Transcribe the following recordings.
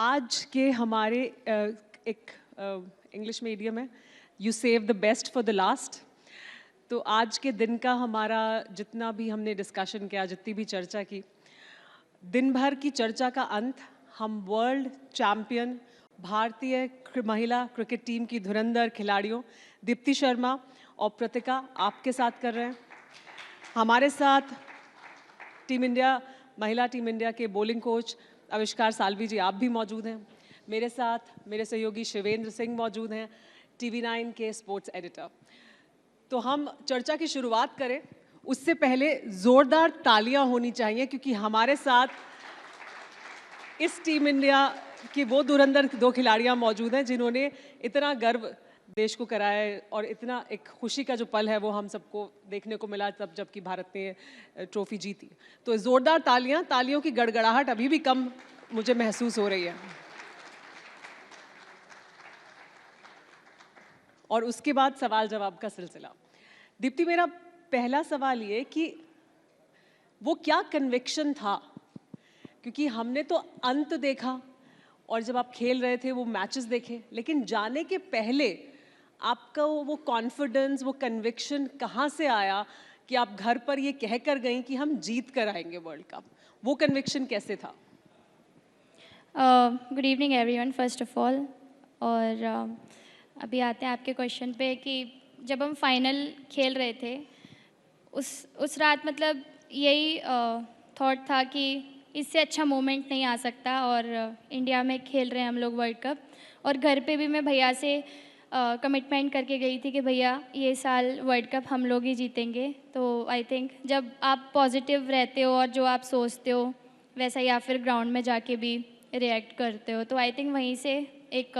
आज के हमारे एक इंग्लिश में इडियम है, you save the best for the last. तो आज के दिन का हमारा जितना भी हमने डिस्कशन किया, जितनी भी चर्चा की, दिन भर की चर्चा का अंत हम वर्ल्ड चैम्पियन भारतीय महिला क्रिकेट टीम की धुरंधर खिलाड़ियों दीप्ति शर्मा और प्रतिका आपके साथ कर रहे हैं। हमारे साथ टीम इंडिया, महिला टीम इंडिया के बॉलिंग कोच आविष्कार साल्वी जी, आप भी मौजूद हैं। मेरे साथ मेरे सहयोगी शिवेंद्र सिंह मौजूद हैं, TV9 के स्पोर्ट्स एडिटर। तो हम चर्चा की शुरुआत करें उससे पहले जोरदार तालियां होनी चाहिए, क्योंकि हमारे साथ इस टीम इंडिया की वो धुरंधर दो खिलाड़ियां मौजूद हैं जिन्होंने इतना गर्व देश को कराया है और इतना एक खुशी का जो पल है वो हम सबको देखने को मिला तब जबकि भारत ने ट्रॉफी जीती। तो जोरदार तालियां, तालियों की गड़गड़ाहट अभी भी कम मुझे महसूस हो रही है। और उसके बाद सवाल जवाब का सिलसिला। दीप्ति, मेरा पहला सवाल ये कि वो क्या कन्विक्शन था, क्योंकि हमने तो अंत देखा और जब आप खेल रहे थे वो मैचेस देखे, लेकिन जाने के पहले आपका वो कॉन्फिडेंस, वो कन्विक्शन कहाँ से आया कि आप घर पर ये कह कर गई कि हम जीत कर आएंगे वर्ल्ड कप? वो कन्विक्शन कैसे था? Good evening everyone first of all. और अभी आते हैं आपके क्वेश्चन पे कि जब हम फाइनल खेल रहे थे उस रात मतलब यही थॉट था कि इससे अच्छा मोमेंट नहीं आ सकता और इंडिया में खेल रहे हैं हम लोग वर्ल्ड कप। और घर पे भी मैं भैया से कमिटमेंट करके गई थी कि भैया ये साल वर्ल्ड कप हम लोग ही जीतेंगे। तो आई थिंक जब आप पॉजिटिव रहते हो और जो आप सोचते हो वैसा ही आप फिर ग्राउंड में जाके भी रिएक्ट करते हो। तो आई थिंक वहीं से एक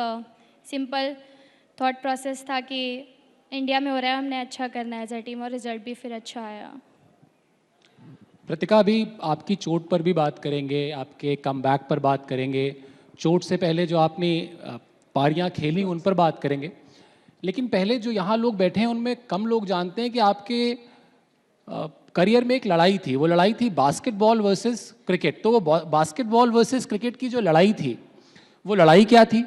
सिंपल थॉट प्रोसेस था कि इंडिया में हो रहा है, हमने अच्छा करना है एज अ टीम, और रिजल्ट भी फिर अच्छा आया। प्रतिका, अभी आपकी चोट पर भी बात करेंगे, आपके कमबैक पर बात करेंगे, चोट से पहले जो आपने पारियां खेली उन पर बात करेंगे। लेकिन पहले जो यहाँ लोग बैठे हैं उनमें कम लोग जानते हैं कि आपके करियर में एक लड़ाई थी। वो लड़ाई थी बास्केटबॉल वर्सेस क्रिकेट। तो वो बास्केटबॉल वर्सेस क्रिकेट की जो लड़ाई थी वो लड़ाई क्या थी,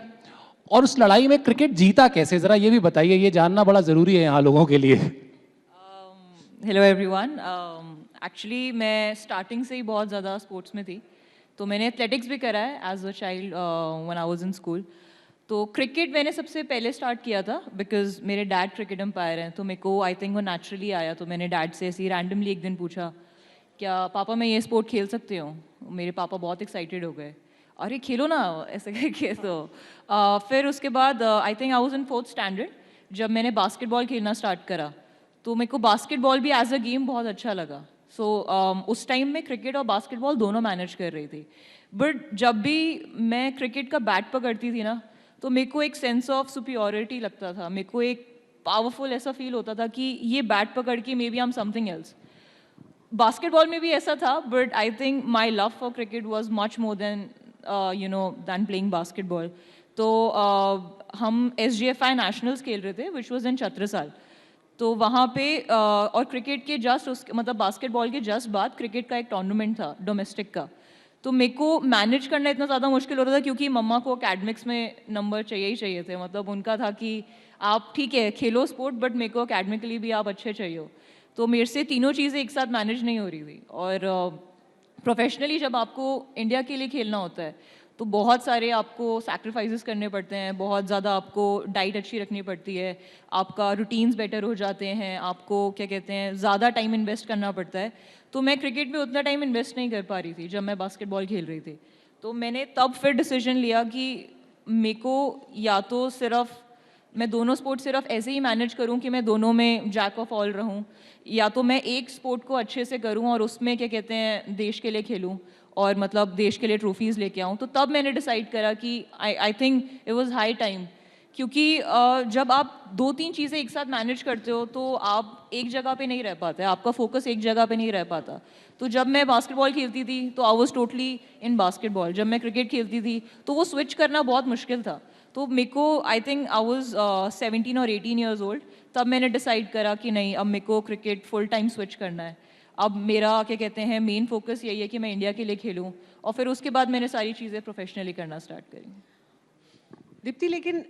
और उस लड़ाई में क्रिकेट जीता कैसे, ज़रा ये भी बताइए। ये जानना बड़ा ज़रूरी है यहाँ लोगों के लिए। Hello everyone. एक्चुअली मैं स्टार्टिंग से ही बहुत ज़्यादा स्पोर्ट्स में थी। तो मैंने एथलेटिक्स भी करा है as a child when I was in school. तो क्रिकेट मैंने सबसे पहले स्टार्ट किया था बिकॉज मेरे डैड क्रिकेट एम्पायर हैं। तो मेरे को आई थिंक वो नेचुरली आया। तो मैंने डैड से ऐसे ही रैंडमली एक दिन पूछा, क्या पापा मैं ये स्पोर्ट खेल सकती हूँ? मेरे पापा बहुत एक्साइटेड हो गए, अरे खेलो ना ऐसे करके। तो फिर उसके बाद आई think I was in 4th standard जब मैंने बास्केटबॉल खेलना स्टार्ट करा। तो मेरे को बास्केटबॉल भी एज अ गेम बहुत अच्छा लगा। सो उस टाइम में क्रिकेट और बास्केटबॉल दोनों मैनेज कर रही थी। बट जब भी मैं क्रिकेट का बैट पकड़ती थी ना, तो मेरे को एक सेंस ऑफ सुपीरियरिटी लगता था। मेरे को एक पावरफुल ऐसा फील होता था कि ये बैट पकड़ के maybe I am something else. Basketball में भी ऐसा था, but I think my love for cricket was much more than than playing basketball. तो हम SGFI नेशनल्स खेल रहे थे विच वॉज इन छत्रसाल। तो वहाँ पे और क्रिकेट के जस्ट उसके मतलब बास्केटबॉल के जस्ट बाद क्रिकेट का एक टूर्नामेंट था डोमेस्टिक का। तो मेरे को मैनेज करना इतना ज़्यादा मुश्किल हो रहा था क्योंकि मम्मा को अकेडमिक्स में नंबर चाहिए ही चाहिए थे। मतलब उनका था कि आप ठीक है खेलो स्पोर्ट, बट मेरे को अकेडमिकली भी आप अच्छे चाहिए हो। तो मेरे से तीनों चीज़ें एक साथ मैनेज नहीं हो रही थी। और प्रोफेशनली जब आपको इंडिया के लिए खेलना होता है तो बहुत सारे आपको सैक्रिफाइसेस करने पड़ते हैं, बहुत ज़्यादा आपको डाइट अच्छी रखनी पड़ती है, आपका रूटीन्स बेटर हो जाते हैं, आपको क्या कहते हैं ज़्यादा टाइम इन्वेस्ट करना पड़ता है। तो मैं क्रिकेट में उतना टाइम इन्वेस्ट नहीं कर पा रही थी जब मैं बास्केटबॉल खेल रही थी। तो मैंने तब फिर डिसीजन लिया कि मेरे को या तो सिर्फ मैं दोनों स्पोर्ट सिर्फ ऐसे ही मैनेज करूं कि मैं दोनों में जैक ऑफ ऑल रहूं, या तो मैं एक स्पोर्ट को अच्छे से करूं और उसमें क्या कहते हैं देश के लिए खेलूं और मतलब देश के लिए ट्रॉफीज़ लेके आऊं। तो तब मैंने डिसाइड करा कि I think it was high time, क्योंकि जब आप 2-3 चीज़ें एक साथ मैनेज करते हो तो आप एक जगह पे नहीं रह पाते, आपका फोकस एक जगह पे नहीं रह पाता। तो जब मैं बास्केटबॉल खेलती थी तो I was totally in basketball, जब मैं क्रिकेट खेलती थी तो वो स्विच करना बहुत मुश्किल था। तो मेरे को आई थिंक आई वाज 17 और 18 ईयर्स ओल्ड, तब मैंने डिसाइड करा कि नहीं अब मेरे को क्रिकेट फुल टाइम स्विच करना है। अब मेरा क्या कहते हैं मेन फोकस यही है कि मैं इंडिया के लिए खेलूँ, और फिर उसके बाद मैंने सारी चीज़ें प्रोफेशनली करना स्टार्ट करी। दीप्ति, लेकिन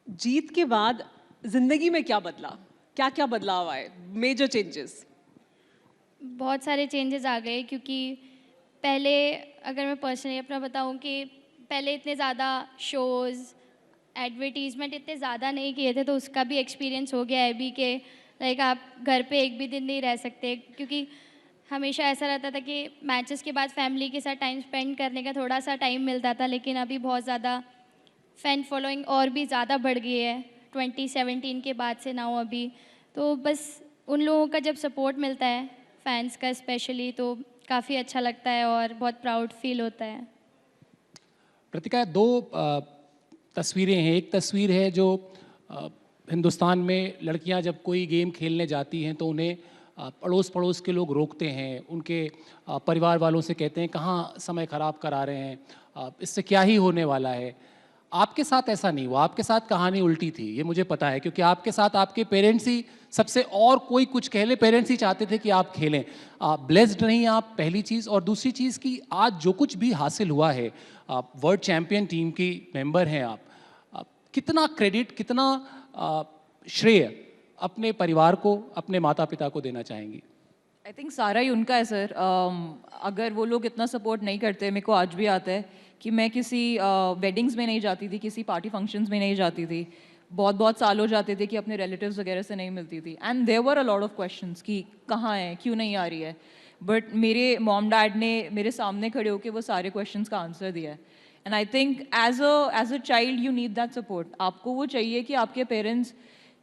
जीत के बाद जिंदगी में क्या बदला? क्या क्या बदलाव आए, मेजर चेंजेस? बहुत सारे चेंजेस आ गए, क्योंकि पहले अगर मैं पर्सनली अपना बताऊं कि पहले इतने ज़्यादा शोज़ एडवर्टीज़मेंट इतने ज़्यादा नहीं किए थे, तो उसका भी एक्सपीरियंस हो गया है अभी के लाइक आप घर पे एक भी दिन नहीं रह सकते, क्योंकि हमेशा ऐसा रहता था कि मैचेस के बाद फैमिली के साथ टाइम स्पेंड करने का थोड़ा सा टाइम मिलता था, लेकिन अभी बहुत ज़्यादा फ़ैन फॉलोइंग और भी ज़्यादा बढ़ गई है 2017 के बाद से नाउ अभी। तो बस उन लोगों का जब सपोर्ट मिलता है फैंस का स्पेशली, तो काफ़ी अच्छा लगता है और बहुत प्राउड फील होता है। प्रतिका, दो तस्वीरें हैं। एक तस्वीर है जो हिंदुस्तान में लड़कियां जब कोई गेम खेलने जाती हैं तो उन्हें पड़ोस पड़ोस के लोग रोकते हैं, उनके परिवार वालों से कहते हैं कहाँ समय ख़राब करा रहे हैं, इससे क्या ही होने वाला है। आपके साथ ऐसा नहीं हुआ, आपके साथ कहानी उल्टी थी, ये मुझे पता है, क्योंकि आपके साथ आपके पेरेंट्स ही सबसे, और कोई कुछ कह ले, पेरेंट्स ही चाहते थे कि आप खेलें। ब्लेस्ड रही आप, पहली चीज़। और दूसरी चीज़ कि आज जो कुछ भी हासिल हुआ है, आप वर्ल्ड चैम्पियन टीम की मेंबर हैं आप, कितना क्रेडिट, कितना श्रेय अपने परिवार को, अपने माता पिता को देना चाहेंगी? आई थिंक सारा ही उनका है सर। अगर वो लोग इतना सपोर्ट नहीं करते, मेरे को आज भी आता है कि मैं किसी वेडिंग्स में नहीं जाती थी, किसी पार्टी फंक्शंस में नहीं जाती थी, बहुत बहुत साल हो जाते थे कि अपने रिलेटिव्स वगैरह से नहीं मिलती थी, and there were a lot of questions कि कहाँ है, क्यों नहीं आ रही है। बट मेरे मॉम डैड ने मेरे सामने खड़े होकर वो सारे क्वेश्चंस का आंसर दिया है। And I think as a child you need that support. आपको वो चाहिए कि आपके parents,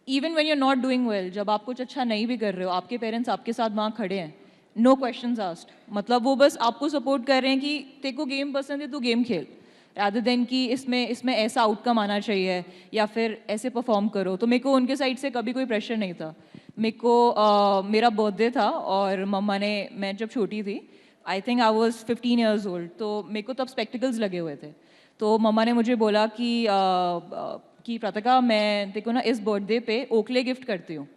even when you are not doing well, जब आप कुछ अच्छा नहीं भी कर रहे हो, आपके पेरेंट्स आपके साथ वहाँ खड़े हैं, नो क्वेश्चंस आस्क्ड। मतलब वो बस आपको सपोर्ट कर रहे हैं कि तेरे को गेम पसंद है, तू गेम खेल, रादर देन कि इसमें ऐसा आउटकम आना चाहिए या फिर ऐसे परफॉर्म करो। तो मेरे को उनके साइड से कभी कोई प्रेशर नहीं था। मेरे को मेरा बर्थडे था और मम्मा ने, मैं जब छोटी थी, आई think I was 15 years old, तो मेरे को तब स्पेक्टिकल्स लगे हुए थे। तो मम्मा ने मुझे बोला कि प्रतिका, मैं देखो ना इस बर्थडे पे ओकले गिफ्ट करती हूँ।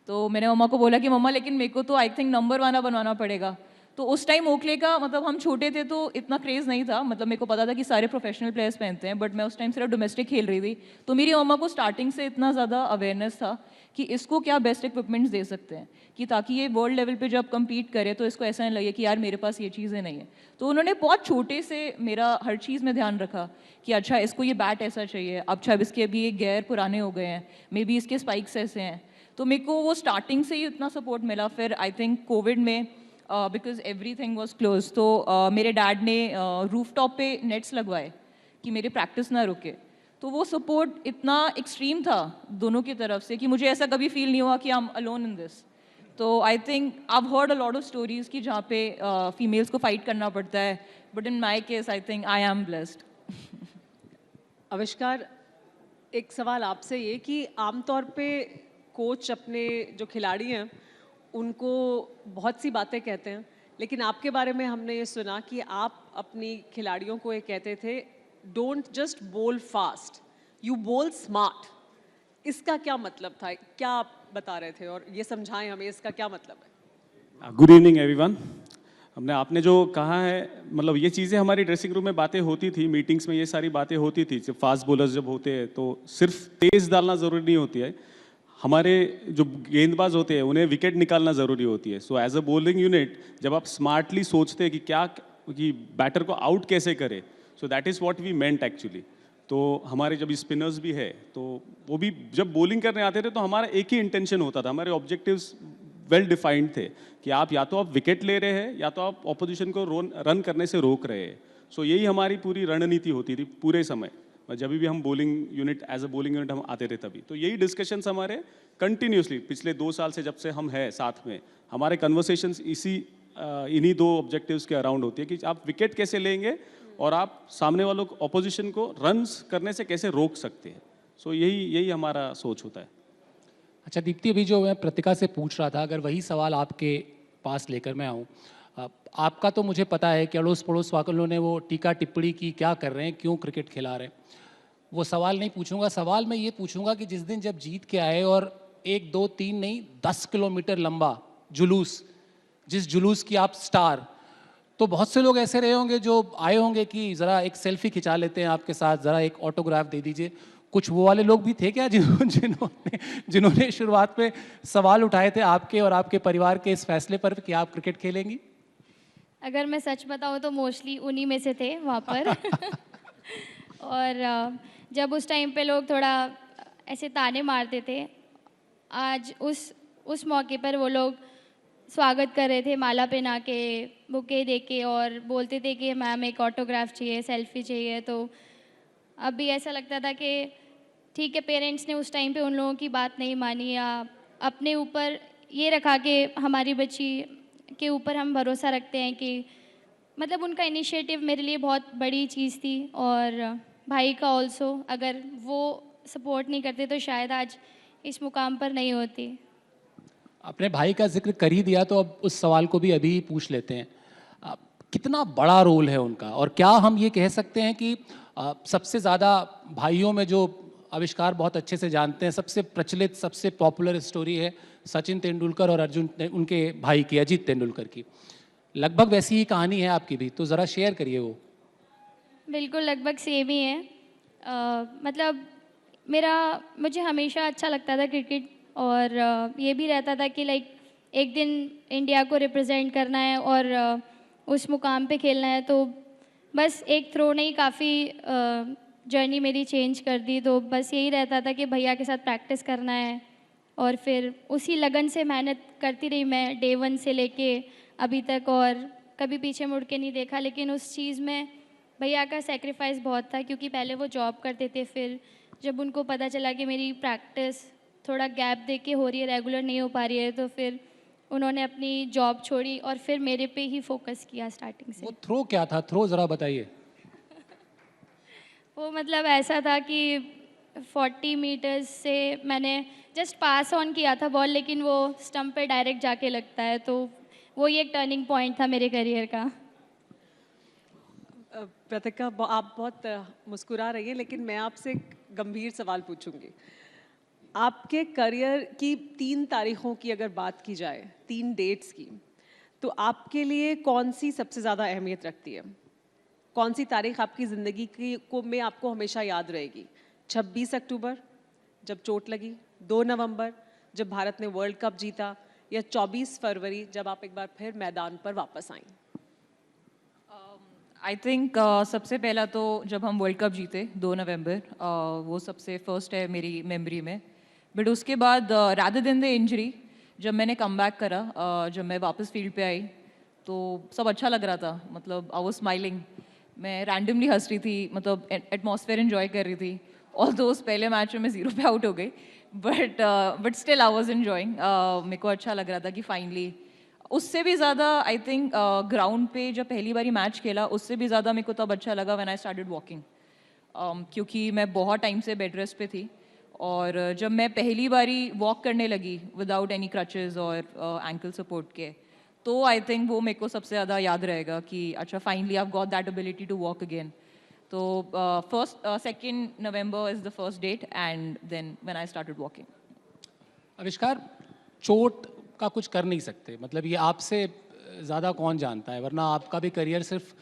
तो मैंने मम्मा को बोला कि मम्मा लेकिन मेरे को तो आई थिंक नंबर वाला बनवाना पड़ेगा। तो उस टाइम ओकले का, मतलब हम छोटे थे तो इतना क्रेज़ नहीं था, मतलब मेरे को पता था कि सारे प्रोफेशनल प्लेयर्स पहनते हैं, बट मैं उस टाइम सिर्फ डोमेस्टिक खेल रही थी। तो मेरी मम्मा को स्टार्टिंग से इतना ज़्यादा अवेयरनेस था कि इसको क्या बेस्ट इक्विपमेंट्स दे सकते हैं कि ताकि ये वर्ल्ड लेवल पे जब कम्पीट करे तो इसको ऐसा नहीं लगे कि यार मेरे पास ये चीज़ें नहीं है। तो उन्होंने बहुत छोटे से मेरा हर चीज़ में ध्यान रखा कि अच्छा इसको ये बैट ऐसा चाहिए, अच्छा अब इसके अभी ये गियर पुराने हो गए हैं, मे बी इसके स्पाइक्स ऐसे हैं। तो मेरे को वो स्टार्टिंग से ही इतना सपोर्ट मिला। फिर आई थिंक कोविड में बिकॉज एवरीथिंग वाज क्लोज, तो मेरे डैड ने रूफ टॉप पे नेट्स लगवाए कि मेरी प्रैक्टिस ना रुके। तो वो सपोर्ट इतना एक्सट्रीम था दोनों की तरफ से कि मुझे ऐसा कभी फील नहीं हुआ कि I am alone in this. तो I think I have heard a lot of stories कि जहाँ पे फीमेल्स को फाइट करना पड़ता है, but in my case I think I am blessed. आविष्कार, एक सवाल आपसे ये कि आमतौर पे कोच अपने जो खिलाड़ी हैं उनको बहुत सी बातें कहते हैं, लेकिन आपके बारे में हमने ये सुना कि आप अपनी खिलाड़ियों को ये कहते थे, डोंट जस्ट बोल फास्ट, यू बोल स्मार्ट। इसका क्या मतलब था, क्या आप बता रहे थे, और ये समझाएं हमें इसका क्या मतलब है। Good evening everyone. आपने जो कहा है, मतलब ये चीज़ें हमारी ड्रेसिंग रूम में बातें होती थी, मीटिंग्स में ये सारी बातें होती थी। जब फास्ट बॉलर्स जब होते हैं तो सिर्फ तेज़ डालना ज़रूरी नहीं होती है, हमारे जो गेंदबाज होते हैं उन्हें विकेट निकालना ज़रूरी होती है। So as a bowling unit जब आप स्मार्टली सोचते हैं कि बैटर को आउट कैसे करे, so that is what we meant actually. तो हमारे जब स्पिनर्स भी है तो वो भी जब बॉलिंग करने आते थे तो हमारा एक ही इंटेंशन होता था, हमारे ऑब्जेक्टिव्स वेल डिफाइंड थे कि आप या तो आप विकेट ले रहे हैं या तो आप ऑपोजिशन को रन करने से रोक रहे हैं। सो यही हमारी पूरी रणनीति होती थी पूरे समय, जब भी हम bowling unit as a bowling unit हम आते थे तभी। तो यही डिस्कशंस हमारे कंटिन्यूसली पिछले 2 साल से जब से हम हैं साथ में, हमारे कन्वर्सेशंस इन्हीं 2 ऑब्जेक्टिव्स के अराउंड होती है कि आप विकेट कैसे लेंगे और आप सामने वालों को, ऑपोजिशन को रन्स करने से कैसे रोक सकते हैं। सो यही हमारा सोच होता है। अच्छा दीप्ति, अभी जो मैं प्रतिका से पूछ रहा था, अगर वही सवाल आपके पास लेकर मैं आऊँ, आपका तो मुझे पता है कि अड़ोस पड़ोस वालों ने वो टीका टिप्पणी की, क्या कर रहे हैं, क्यों क्रिकेट खिला रहे हैं, वो सवाल नहीं पूछूंगा। सवाल मैं ये पूछूंगा कि जिस दिन जब जीत के आए और 1 2 3 नहीं 10 किलोमीटर लंबा जुलूस जिस जुलूस की आप स्टार, तो बहुत से लोग ऐसे रहे होंगे जो आए होंगे कि ज़रा एक सेल्फी खिंचा लेते हैं आपके साथ, ज़रा एक ऑटोग्राफ दे दीजिए। कुछ वो वाले लोग भी थे क्या जिन्होंने जिन्होंने शुरुआत में सवाल उठाए थे आपके और आपके परिवार के इस फैसले पर कि आप क्रिकेट खेलेंगी? अगर मैं सच बताऊँ तो मोस्टली उन्हीं में से थे वहाँ पर। और जब उस टाइम पे लोग थोड़ा ऐसे ताने मारते थे, आज उस मौके पर वो लोग स्वागत कर रहे थे माला पहना के, बुके दे के, और बोलते थे कि मैम एक ऑटोग्राफ चाहिए, सेल्फी चाहिए। तो अब भी ऐसा लगता था कि ठीक है, पेरेंट्स ने उस टाइम पे उन लोगों की बात नहीं मानी, या अपने ऊपर ये रखा कि हमारी बच्ची के ऊपर हम भरोसा रखते हैं कि मतलब उनका इनिशिएटिव मेरे लिए बहुत बड़ी चीज़ थी। और भाई का ऑल्सो, अगर वो सपोर्ट नहीं करते तो शायद आज इस मुकाम पर नहीं होती। अपने भाई का जिक्र कर ही दिया तो अब उस सवाल को भी अभी पूछ लेते हैं। कितना बड़ा रोल है उनका, और क्या हम ये कह सकते हैं कि सबसे ज़्यादा भाइयों में जो आविष्कार बहुत अच्छे से जानते हैं, सबसे प्रचलित सबसे पॉपुलर स्टोरी है सचिन तेंदुलकर और उनके भाई की, अजीत तेंदुलकर की। लगभग वैसी ही कहानी है आपकी भी, तो ज़रा शेयर करिए वो। बिल्कुल लगभग सेम ही है। मतलब मुझे हमेशा अच्छा लगता था क्रिकेट, और ये भी रहता था कि लाइक एक दिन इंडिया को रिप्रेजेंट करना है और उस मुकाम पे खेलना है। तो बस एक थ्रो ने ही काफ़ी जर्नी मेरी चेंज कर दी। तो बस यही रहता था कि भैया के साथ प्रैक्टिस करना है, और फिर उसी लगन से मेहनत करती रही मैं डे 1 से लेके अभी तक, और कभी पीछे मुड़ के नहीं देखा। लेकिन उस चीज़ में भैया का सेक्रीफाइस बहुत था, क्योंकि पहले वो जॉब करते थे, फिर जब उनको पता चला कि मेरी प्रैक्टिस थोड़ा गैप दे के हो रही है, रेगुलर नहीं हो पा रही है, तो फिर उन्होंने अपनी जॉब छोड़ी और फिर मेरे पे ही फोकस किया स्टार्टिंग से। वो थ्रो क्या था, थ्रो ज़रा बताइए। वो मतलब ऐसा था कि 40 मीटर्स से मैंने जस्ट पास ऑन किया था बॉल, लेकिन वो स्टंप पे डायरेक्ट जाके लगता है। तो वो ही एक टर्निंग पॉइंट था मेरे करियर का। प्रतिका, आप बहुत मुस्कुरा रही हैं, लेकिन मैं आपसे एक गंभीर सवाल पूछूंगी। आपके करियर की 3 तारीखों की अगर बात की जाए, 3 डेट्स की, तो आपके लिए कौन सी सबसे ज़्यादा अहमियत रखती है? कौन सी तारीख आपकी ज़िंदगी की में आपको हमेशा याद रहेगी? 26 अक्टूबर जब चोट लगी, 2 नवंबर जब भारत ने वर्ल्ड कप जीता, या 24 फरवरी जब आप एक बार फिर मैदान पर वापस आईं? आई थिंक सबसे पहला तो जब हम वर्ल्ड कप जीते 2 नवंबर, वो सबसे फर्स्ट है मेरी मेमोरी में। बट उसके बाद रादर देन द इंजरी, जब मैंने कम बैक करा, जब मैं वापस फील्ड पे आई, तो सब अच्छा लग रहा था। मतलब आई वाज स्माइलिंग, मैं रैंडमली हंस रही थी, मतलब एटमॉस्फेयर एंजॉय कर रही थी। ऑल दोस्त पहले मैच में मैं 0 पे आउट हो गई, but still I was enjoying. मेरे को अच्छा लग रहा था कि फाइनली, उससे भी ज़्यादा आई थिंक ग्राउंड पे जब पहली बारी मैच खेला, उससे भी ज़्यादा मेरे को तब अच्छा लगा व्हेन आई स्टार्टेड वॉकिंग, क्योंकि मैं बहुत टाइम से बेड रेस्ट पे थी। और जब मैं पहली बारी वॉक करने लगी विदाउट एनी क्रचेस और एंकल सपोर्ट के, तो आई थिंक वो मेरे को सबसे ज़्यादा याद रहेगा कि अच्छा finally I have got that ability to walk again. तो 2 November is the first date, and then when I started walking. आविष्कार, चोट का कुछ कर नहीं सकते, मतलब ये आपसे ज़्यादा कौन जानता है, वरना आपका भी करियर सिर्फ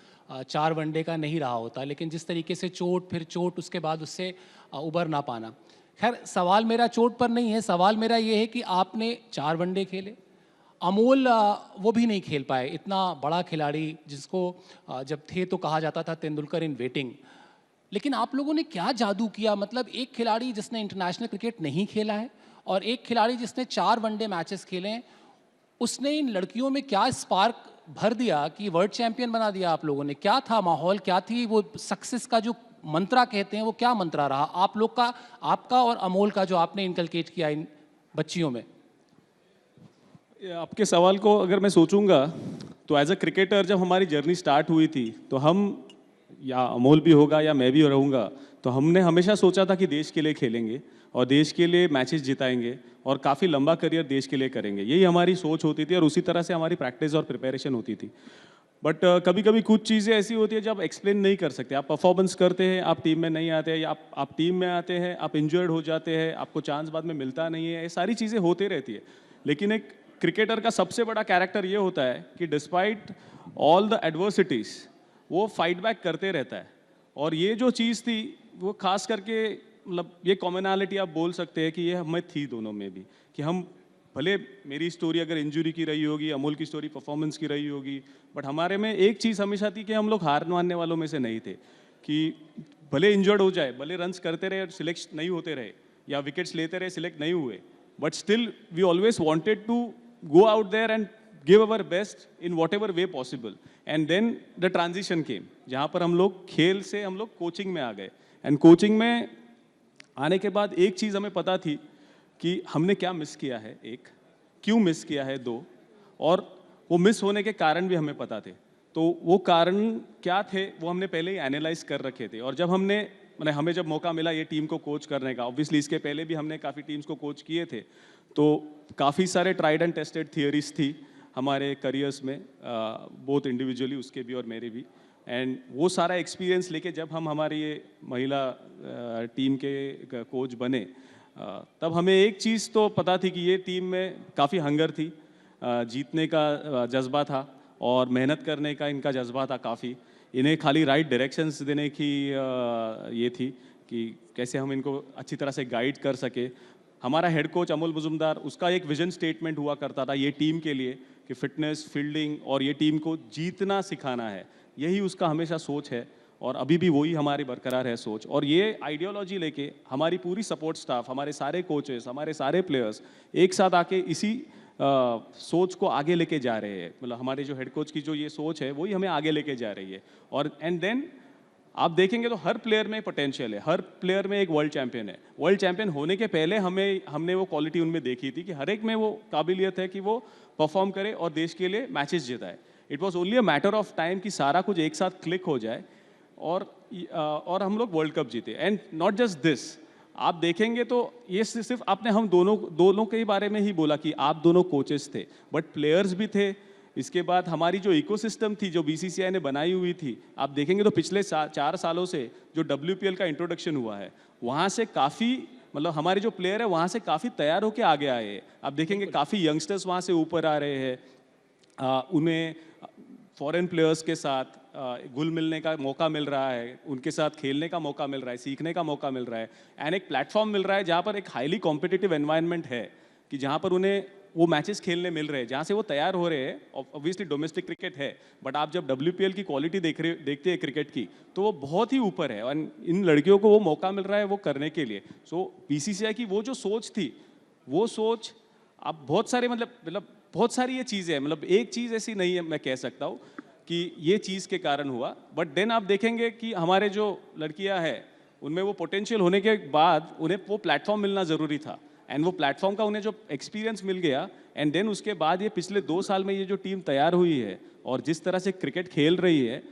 4 वनडे का नहीं रहा होता। लेकिन जिस तरीके से चोट, फिर चोट, उसके बाद उससे उबर ना पाना। खैर, सवाल मेरा चोट पर नहीं है, सवाल मेरा ये है कि आपने 4 वनडे खेले, अमोल वो भी नहीं खेल पाए, इतना बड़ा खिलाड़ी जिसको जब थे तो कहा जाता था तेंदुलकर इन वेटिंग। लेकिन आप लोगों ने क्या जादू किया? मतलब एक खिलाड़ी जिसने इंटरनेशनल क्रिकेट नहीं खेला है और एक खिलाड़ी जिसने 4 वनडे मैचेस खेले हैं, उसने इन लड़कियों में क्या स्पार्क भर दिया कि वर्ल्ड चैंपियन बना दिया आप लोगों ने? क्या था माहौल, क्या थी वो सक्सेस का जो मंत्रा कहते हैं, वो क्या मंत्रा रहा आप लोग का, आपका और अमोल का, जो आपने इनकलकेट किया इन बच्चियों में? आपके सवाल को अगर मैं सोचूंगा तो एज अ क्रिकेटर जब हमारी जर्नी स्टार्ट हुई थी, तो हम, या अमोल भी होगा या मैं भी रहूँगा, तो हमने हमेशा सोचा था कि देश के लिए खेलेंगे और देश के लिए मैचेस जिताएंगे और काफ़ी लंबा करियर देश के लिए करेंगे। यही हमारी सोच होती थी और उसी तरह से हमारी प्रैक्टिस और प्रिपरेशन होती थी। बट कभी कभी कुछ चीज़ें ऐसी होती है जब एक्सप्लेन नहीं कर सकते। आप परफॉर्मेंस करते हैं, आप टीम में नहीं आते हैं, या आप टीम में आते हैं, आप इंजर्ड हो जाते हैं, आपको चांस बाद में मिलता नहीं है, ये सारी चीज़ें होती रहती है। लेकिन एक क्रिकेटर का सबसे बड़ा कैरेक्टर ये होता है कि डिस्पाइट ऑल द एडवर्सिटीज वो फाइट बैक करते रहता है। और ये जो चीज़ थी वो खास करके मतलब ये कॉमनैलिटी आप बोल सकते हैं कि ये हमें थी दोनों में भी, कि हम भले मेरी स्टोरी अगर इंजरी की रही होगी, अमोल की स्टोरी परफॉर्मेंस की रही होगी, बट हमारे में एक चीज़ हमेशा थी कि हम लोग हार मानने वालों में से नहीं थे। कि भले इंजर्ड हो जाए, भले रन्स करते रहे और सिलेक्ट नहीं होते रहे, या विकेट्स लेते रहे सिलेक्ट नहीं हुए, but still we always wanted to go out there and give our best in whatever way possible. And then the transition came, जहाँ पर हम लोग खेल से हम लोग कोचिंग में आ गए। एंड कोचिंग में आने के बाद एक चीज़ हमें पता थी कि हमने क्या मिस किया है, एक क्यों मिस किया है, दो और वो मिस होने के कारण भी हमें पता थे। तो वो कारण क्या थे वो हमने पहले ही एनालाइज कर रखे थे। और जब हमने मैंने हमें जब मौका मिला ये टीम को कोच करने का, ऑब्वियसली इसके पहले भी हमने काफ़ी टीम्स को कोच किए थे, तो काफ़ी सारे ट्राइड एंड टेस्टेड थियरीज थी हमारे करियर्स में, बोथ इंडिविजुअली उसके भी और मेरे भी। एंड वो सारा एक्सपीरियंस लेके जब हम हमारी ये महिला टीम के कोच बने, तब हमें एक चीज़ तो पता थी कि ये टीम में काफ़ी हंगर थी, जीतने का जज्बा था और मेहनत करने का इनका जज्बा था काफ़ी। इन्हें खाली राइट डायरेक्शंस देने की ये थी कि कैसे हम इनको अच्छी तरह से गाइड कर सके। हमारा हेड कोच अमोल मुजुमदार, उसका एक विजन स्टेटमेंट हुआ करता था ये टीम के लिए कि फिटनेस, फील्डिंग और ये टीम को जीतना सिखाना है, यही उसका हमेशा सोच है और अभी भी वही हमारी बरकरार है सोच। और ये आइडियोलॉजी लेके हमारी पूरी सपोर्ट स्टाफ, हमारे सारे कोचेस, हमारे सारे प्लेयर्स एक साथ आके इसी सोच को आगे लेके जा रहे हैं। मतलब हमारे जो हेड कोच की जो ये सोच है वही हमें आगे लेके जा रही है। और एंड देन आप देखेंगे तो हर प्लेयर में पोटेंशियल है, हर प्लेयर में एक वर्ल्ड चैंपियन है। वर्ल्ड चैंपियन होने के पहले हमने वो क्वालिटी उनमें देखी थी कि हर एक में वो काबिलियत है कि वो परफॉर्म करे और देश के लिए मैचेस जिताए। It was only a matter of time कि सारा कुछ एक साथ क्लिक हो जाए और हम लोग वर्ल्ड कप जीते। एंड नॉट जस्ट दिस, आप देखेंगे तो ये सिर्फ आपने हम दोनों के बारे में ही बोला कि आप दोनों कोचेस थे, बट प्लेयर्स भी थे। इसके बाद हमारी जो इकोसिस्टम थी जो बीसीसीआई ने बनाई हुई थी, आप देखेंगे तो पिछले 4 सालों से जो WPL का इंट्रोडक्शन हुआ है, वहाँ से काफ़ी मतलब हमारे जो प्लेयर है वहाँ से काफ़ी तैयार होकर आगे आए हैं। आप देखेंगे काफ़ी यंगस्टर्स वहाँ से ऊपर आ रहे हैं, उन्हें फॉरेन प्लेयर्स के साथ घुल मिलने का मौका मिल रहा है, उनके साथ खेलने का मौका मिल रहा है, सीखने का मौका मिल रहा है, एंड एक प्लेटफॉर्म मिल रहा है जहाँ पर एक हाईली कॉम्पिटिटिव एनवायरनमेंट है कि जहाँ पर उन्हें वो मैचेस खेलने मिल रहे हैं, जहाँ से वो तैयार हो रहे हैं। ऑब्वियसली डोमेस्टिक क्रिकेट है, बट आप जब WPL की क्वालिटी देखते हैं क्रिकेट की, तो वो बहुत ही ऊपर है और इन लड़कियों को वो मौका मिल रहा है वो करने के लिए। सो BCCI की वो जो सोच थी, वो सोच आप बहुत सारे मतलब बहुत सारी ये चीज़ें हैं, मतलब एक चीज़ ऐसी नहीं है मैं कह सकता हूँ कि ये चीज़ के कारण हुआ। बट देन आप देखेंगे कि हमारे जो लड़कियां हैं उनमें वो पोटेंशियल होने के बाद उन्हें वो प्लेटफॉर्म मिलना ज़रूरी था, एंड वो प्लेटफॉर्म का उन्हें जो एक्सपीरियंस मिल गया, एंड देन उसके बाद ये पिछले 2 साल में ये जो टीम तैयार हुई है और जिस तरह से क्रिकेट खेल रही है,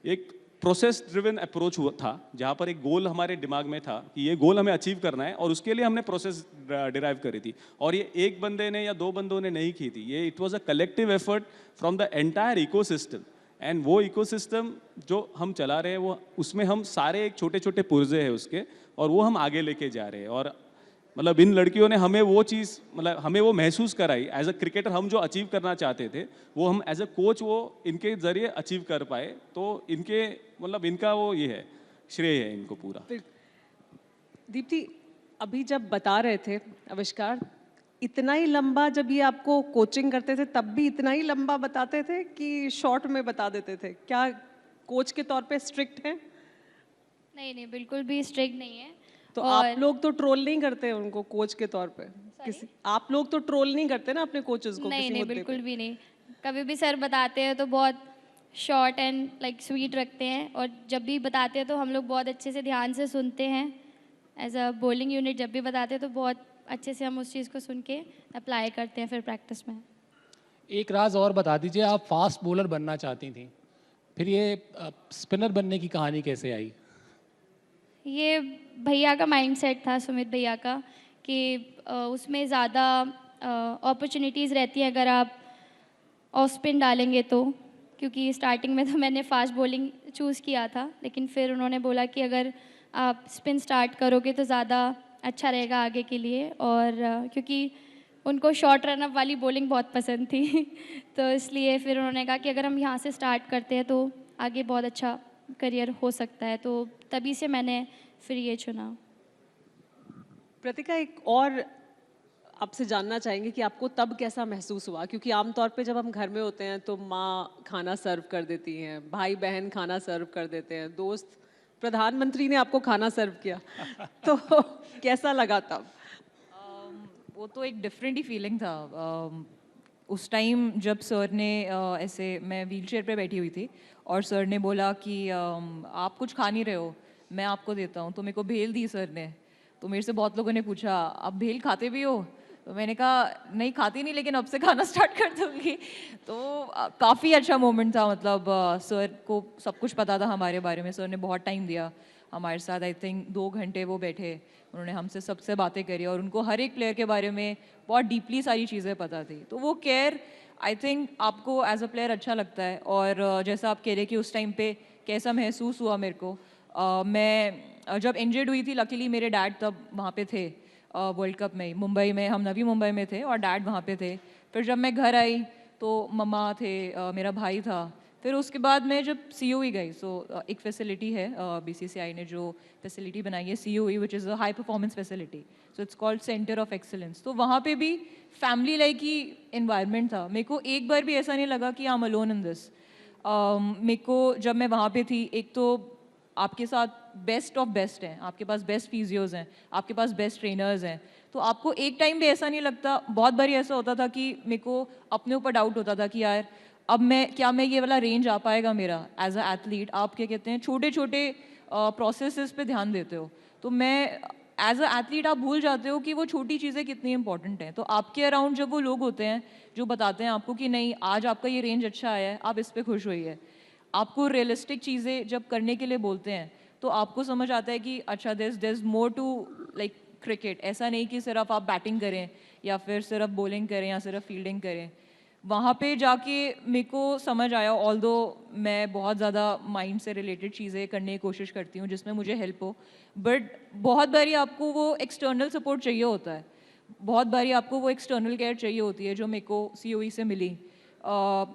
एक प्रोसेस ड्रिवन अप्रोच हुआ था जहाँ पर एक गोल हमारे दिमाग में था कि ये गोल हमें अचीव करना है और उसके लिए हमने प्रोसेस डिराइव करी थी। और ये एक बंदे ने या 2 बंदों ने नहीं की थी, ये it was a collective effort from the entire ecosystem. And वो इकोसिस्टम जो हम चला रहे हैं वो उसमें हम सारे एक छोटे छोटे पुर्जे हैं उसके, और वो हम आगे लेके जा रहे हैं। और मतलब इन लड़कियों ने हमें वो चीज़ मतलब हमें वो महसूस कराई एज अ क्रिकेटर, हम जो अचीव करना चाहते थे वो हम एज अ कोच वो इनके ज़रिए अचीव कर पाए। तो इनके मतलब इनका वो ये है, श्रेय है इनको पूरा। दीप्ति, अभी जब बता रहे थे आविष्कार, इतना ही लंबा जब ये आपको कोचिंग करते थे तब भी इतना ही लंबा बताते थे कि शॉर्ट में बता देते थे? क्या कोच के तौर पे स्ट्रिक्ट हैं? नहीं, बिल्कुल भी स्ट्रिक्ट नहीं है। तो और आप लोग तो ट्रोल नहीं करते उनको कोच के तौर पे? किसी आप लोग तो ट्रोल नहीं करते ना अपने कोचेस को नहीं किसी नहीं मुद्दे पे? बिल्कुल भी नहीं। कभी भी सर बताते हैं तो बहुत शॉर्ट एंड लाइक स्वीट रखते हैं, और जब भी बताते हैं तो हम लोग बहुत अच्छे से ध्यान से सुनते हैं। एज अ बॉलिंग यूनिट जब भी बताते हैं तो बहुत अच्छे से हम उस चीज़ को सुन के अप्लाई करते हैं फिर प्रैक्टिस में। एक राज और बता दीजिए, आप फास्ट बॉलर बनना चाहती थी, फिर ये स्पिनर बनने की कहानी कैसे आई? ये भैया का माइंडसेट था, सुमित भैया का, कि उसमें ज़्यादा अपॉर्चुनिटीज़ रहती हैं अगर आप ऑफ स्पिन डालेंगे तो। क्योंकि स्टार्टिंग में तो मैंने फास्ट बॉलिंग चूज़ किया था, लेकिन फिर उन्होंने बोला कि अगर आप स्पिन स्टार्ट करोगे तो ज़्यादा अच्छा रहेगा आगे के लिए। और क्योंकि उनको शॉर्ट रन अप वाली बॉलिंग बहुत पसंद थी तो इसलिए फिर उन्होंने कहा कि अगर हम यहाँ से स्टार्ट करते हैं तो आगे बहुत अच्छा करियर हो सकता है, तो तभी से मैंने फिर ये चुना। प्रतिका, एक और आपसे जानना चाहेंगे कि आपको तब कैसा महसूस हुआ, क्योंकि आमतौर पे जब हम घर में होते हैं तो माँ खाना सर्व कर देती हैं, भाई बहन खाना सर्व कर देते हैं, दोस्त, प्रधानमंत्री ने आपको खाना सर्व किया तो कैसा लगा तब? वो तो एक डिफरेंट ही फीलिंग था। उस टाइम जब सर ने ऐसे, मैं व्हीलचेयर पे बैठी हुई थी और सर ने बोला कि आप कुछ खा नहीं रहे हो, मैं आपको देता हूँ, तो मेरे को भेल दी सर ने। तो मेरे से बहुत लोगों ने पूछा आप भेल खाते भी हो, तो मैंने कहा नहीं खाती नहीं, लेकिन अब से खाना स्टार्ट कर दूँगी। तो काफ़ी अच्छा मोमेंट था, मतलब सर को सब कुछ पता था हमारे बारे में। सर ने बहुत टाइम दिया हमारे साथ, आई थिंक 2 घंटे वो बैठे, उन्होंने हमसे सबसे बातें करी और उनको हर एक प्लेयर के बारे में बहुत डीपली सारी चीज़ें पता थी। तो वो केयर आई थिंक आपको एज अ प्लेयर अच्छा लगता है। और जैसा आप कह रहे कि उस टाइम पे कैसा महसूस हुआ मेरे को, मैं जब इंजर्ड हुई थी, लकीली मेरे डैड तब वहाँ पे थे वर्ल्ड कप में, मुंबई में, हम नवी मुंबई में थे और डैड वहाँ पे थे। फिर जब मैं घर आई तो मम्मा थे, मेरा भाई था। फिर उसके बाद मैं जब COE गई, सो एक फैसिलिटी है BCCI ने जो फैसिलिटी बनाई है COE, which is a high performance facility, so it's called centre of excellence. तो वहाँ पे भी फैमिली लाइक ही इन्वायरमेंट था। मेरे को एक बार भी ऐसा नहीं लगा कि I am alone in this. मेरे को जब मैं वहाँ पे थी, एक तो आपके साथ बेस्ट ऑफ बेस्ट हैं, आपके पास बेस्ट फिजियोज हैं, आपके पास बेस्ट ट्रेनर्स हैं, तो आपको एक टाइम भी ऐसा नहीं लगता। बहुत बारी ऐसा होता था कि मेरे को अपने ऊपर डाउट होता था कि यार अब मैं ये वाला रेंज आ पाएगा मेरा एज अ एथलीट। आप क्या कहते हैं, छोटे छोटे प्रोसेसेस पे ध्यान देते हो, तो मैं एज अ एथलीट आप भूल जाते हो कि वो छोटी चीज़ें कितनी इंपॉर्टेंट हैं। तो आपके अराउंड जब वो लोग होते हैं जो बताते हैं आपको कि नहीं आज आपका ये रेंज अच्छा आया है, आप इस पर खुश होइए, आपको रियलिस्टिक चीज़ें जब करने के लिए बोलते हैं, तो आपको समझ आता है कि अच्छा there more to like cricket. ऐसा नहीं कि सिर्फ आप बैटिंग करें या फिर सिर्फ बॉलिंग करें या सिर्फ फील्डिंग करें। वहाँ पे जाके मेरे को समझ आया, ऑल्दो मैं बहुत ज़्यादा माइंड से रिलेटेड चीज़ें करने की कोशिश करती हूँ जिसमें मुझे हेल्प हो, बट बहुत बारी आपको वो एक्सटर्नल सपोर्ट चाहिए होता है, बहुत बारी आपको वो एक्सटर्नल केयर चाहिए होती है, जो मेरे को COE से मिली।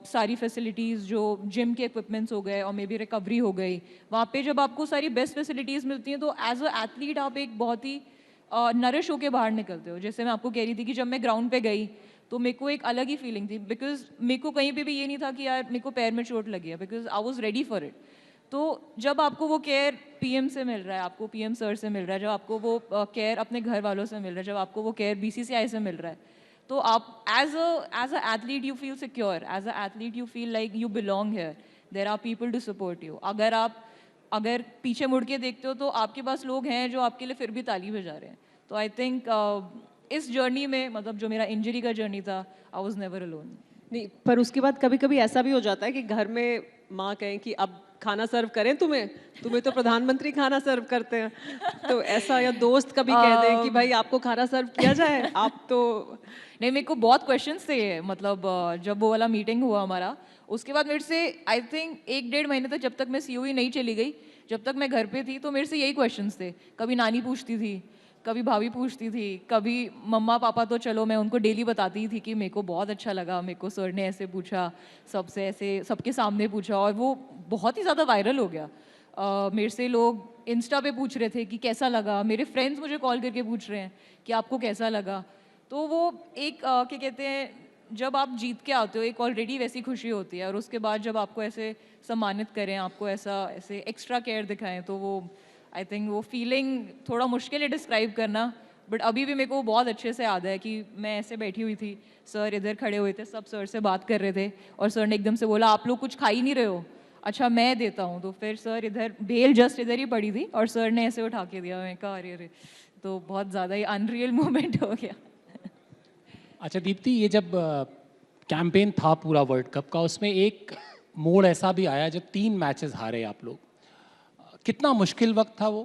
सारी फैसिलिटीज़ जो जिम के इक्विपमेंट्स हो गए और मे बी रिकवरी हो गई, वहाँ पे जब आपको सारी बेस्ट फैसिलिटीज़ मिलती हैं तो एज अ एथलीट आप एक बहुत ही नरिश होके बाहर निकलते हो। जैसे मैं आपको कह रही थी कि जब मैं ग्राउंड पे गई तो मेरे को एक अलग ही फीलिंग थी, बिकॉज मेरे को कहीं पे भी ये नहीं था कि यार मेरे को पैर में चोट लगी है, because I was ready for it. तो जब आपको वो केयर PM से मिल रहा है, आपको PM सर से मिल रहा है, जब आपको वो केयर अपने घर वालों से मिल रहा है, जब आपको वो केयर BCCI से मिल रहा है, तो आप as a athlete you feel secure, as a athlete you feel like you belong here, there are people to support you. अगर पीछे मुड़ के देखते हो तो आपके पास लोग हैं जो आपके लिए फिर भी ताली बजा रहे हैं। तो आई थिंक इस जर्नी में, मतलब जो मेरा इंजरी का जर्नी था, आई वॉज नेवर अलोन। नहीं, पर उसके बाद कभी कभी ऐसा भी हो जाता है कि घर में माँ कहें कि अब खाना सर्व करें तुम्हें, तुम्हें तो प्रधानमंत्री खाना सर्व करते हैं, तो ऐसा, या दोस्त कभी कह दें कि भाई आपको खाना सर्व किया जाए, आप तो। नहीं, मेरे को बहुत क्वेश्चंस थे, मतलब जब वो वाला मीटिंग हुआ हमारा, उसके बाद मेरे से आई थिंक 1-1.5 महीने तक, जब तक मैं COE नहीं चली गई, जब तक मैं घर पे थी, तो मेरे से यही क्वेश्चंस थे। कभी नानी पूछती थी, कभी भाभी पूछती थी, कभी मम्मा पापा, तो चलो मैं उनको डेली बताती थी कि मेरे को बहुत अच्छा लगा, मेरे को सर ने ऐसे पूछा, सबसे ऐसे सबके सामने पूछा, और वो बहुत ही ज़्यादा वायरल हो गया। मेरे से लोग इंस्टा पे पूछ रहे थे कि कैसा लगा, मेरे फ्रेंड्स मुझे कॉल करके पूछ रहे हैं कि आपको कैसा लगा। तो वो एक क्या कहते हैं, जब आप जीत के आते हो, एक ऑलरेडी वैसी खुशी होती है, और उसके बाद जब आपको ऐसे सम्मानित करें, आपको ऐसे एक्स्ट्रा केयर दिखाएं, तो वो आई थिंक वो फीलिंग थोड़ा मुश्किल है डिस्क्राइब करना, बट अभी भी मेरे को बहुत अच्छे से याद है कि मैं ऐसे बैठी हुई थी, सर इधर खड़े हुए थे, सब सर से बात कर रहे थे, और सर ने एकदम से बोला आप लोग कुछ खा ही नहीं रहे हो, अच्छा मैं देता हूँ। तो फिर सर इधर, बेल जस्ट इधर ही पड़ी थी और सर ने ऐसे उठा के दिया, मैं कहा अरे अरे, तो बहुत ज़्यादा ही अनरियल मोमेंट हो गया। अच्छा दीप्ति, ये जब कैंपेन था पूरा वर्ल्ड कप का, उसमें एक मोड़ ऐसा भी आया जब 3 मैचेस हारे आप लोग, कितना मुश्किल वक्त था वो?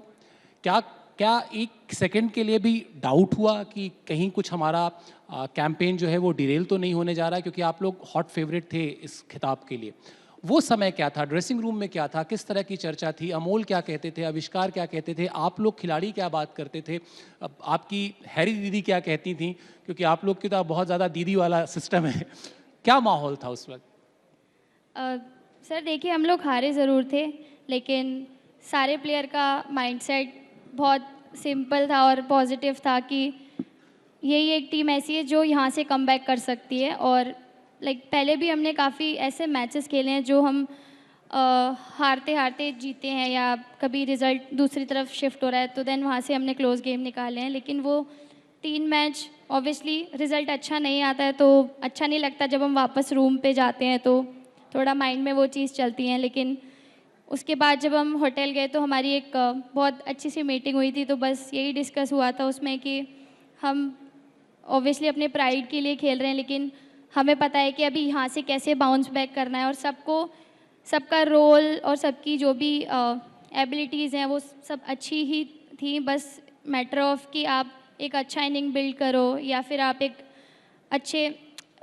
क्या क्या एक सेकंड के लिए भी डाउट हुआ कि कहीं कुछ हमारा कैंपेन जो है वो डिरेल तो नहीं होने जा रहा है, क्योंकि आप लोग हॉट फेवरेट थे इस खिताब के लिए? वो समय क्या था, ड्रेसिंग रूम में क्या था, किस तरह की चर्चा थी, अमोल क्या कहते थे, आविष्कार क्या कहते थे, आप लोग खिलाड़ी क्या बात करते थे, अब आपकी हैरी दीदी क्या कहती थी, क्योंकि आप लोग की तो बहुत ज़्यादा दीदी वाला सिस्टम है। क्या माहौल था उस वक्त? सर देखिए, हम लोग हारे ज़रूर थे, लेकिन सारे प्लेयर का माइंडसेट बहुत सिंपल था और पॉजिटिव था कि यही एक टीम ऐसी है जो यहाँ से कमबैक कर सकती है। और पहले भी हमने काफ़ी ऐसे मैचेस खेले हैं जो हम हारते हारते जीते हैं, या कभी रिज़ल्ट दूसरी तरफ शिफ्ट हो रहा है तो देन वहाँ से हमने क्लोज गेम निकाले हैं। लेकिन वो 3 मैच ऑब्वियसली रिज़ल्ट अच्छा नहीं आता है तो अच्छा नहीं लगता, जब हम वापस रूम पे जाते हैं तो थोड़ा माइंड में वो चीज़ चलती हैं। लेकिन उसके बाद जब हम होटल गए तो हमारी एक बहुत अच्छी सी मीटिंग हुई थी, तो बस यही डिस्कस हुआ था उसमें कि हम ऑब्वियसली अपने प्राइड के लिए खेल रहे हैं, लेकिन हमें पता है कि अभी यहाँ से कैसे बाउंस बैक करना है, और सबका रोल और सबकी जो भी एबिलिटीज़ हैं वो सब अच्छी ही थी। बस मैटर ऑफ कि आप एक अच्छा इनिंग बिल्ड करो या फिर आप एक अच्छे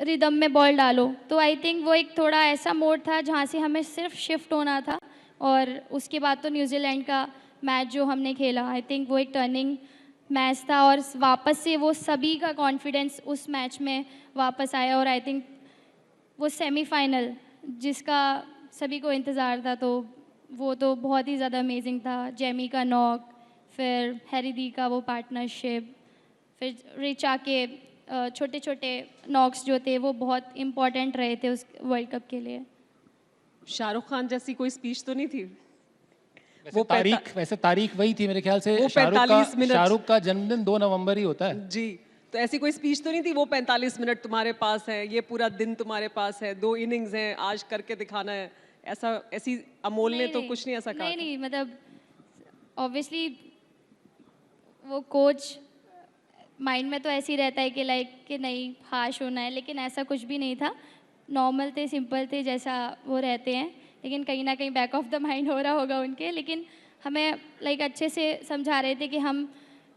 रिदम में बॉल डालो। तो आई थिंक वो एक थोड़ा ऐसा मोड था जहाँ से हमें सिर्फ शिफ्ट होना था, और उसके बाद तो न्यूजीलैंड का मैच जो हमने खेला, आई थिंक वो एक टर्निंग मैच था, और वापस से वो सभी का कॉन्फिडेंस उस मैच में वापस आया। और आई थिंक वो सेमीफाइनल जिसका सभी को इंतज़ार था, तो वो तो बहुत ही ज़्यादा अमेजिंग था। जेमी का नॉक, फिर हैरी दी का वो पार्टनरशिप, फिर रिचा के छोटे छोटे नॉक्स जो थे वो बहुत इम्पॉर्टेंट रहे थे उस वर्ल्ड कप के लिए। शाहरुख खान जैसी कोई स्पीच तो नहीं थी? वैसे तारीख वही थी मेरे ख्याल से। वो 45 मिनट। शाहरुख का जन्मदिन 2 नवंबर ही होता है जी, तो ऐसी कोई स्पीच तो नहीं थी, वो 45 मिनट तुम्हारे पास है, ये पूरा दिन तुम्हारे पास है, 2 इनिंग्स हैं, आज करके दिखाना है, ऐसी अमोल ने तो कुछ नहीं ऐसा कहा? नहीं, मतलब ऑब्वियसली वो कोच माइंड में तो ऐसे ही रहता है कि कि नहीं हाश होना है, लेकिन ऐसा कुछ भी नहीं था। नॉर्मल थे, सिंपल थे, जैसा वो रहते हैं। लेकिन कहीं ना कहीं बैक ऑफ द माइंड हो रहा होगा उनके, लेकिन हमें अच्छे से समझा रहे थे कि हम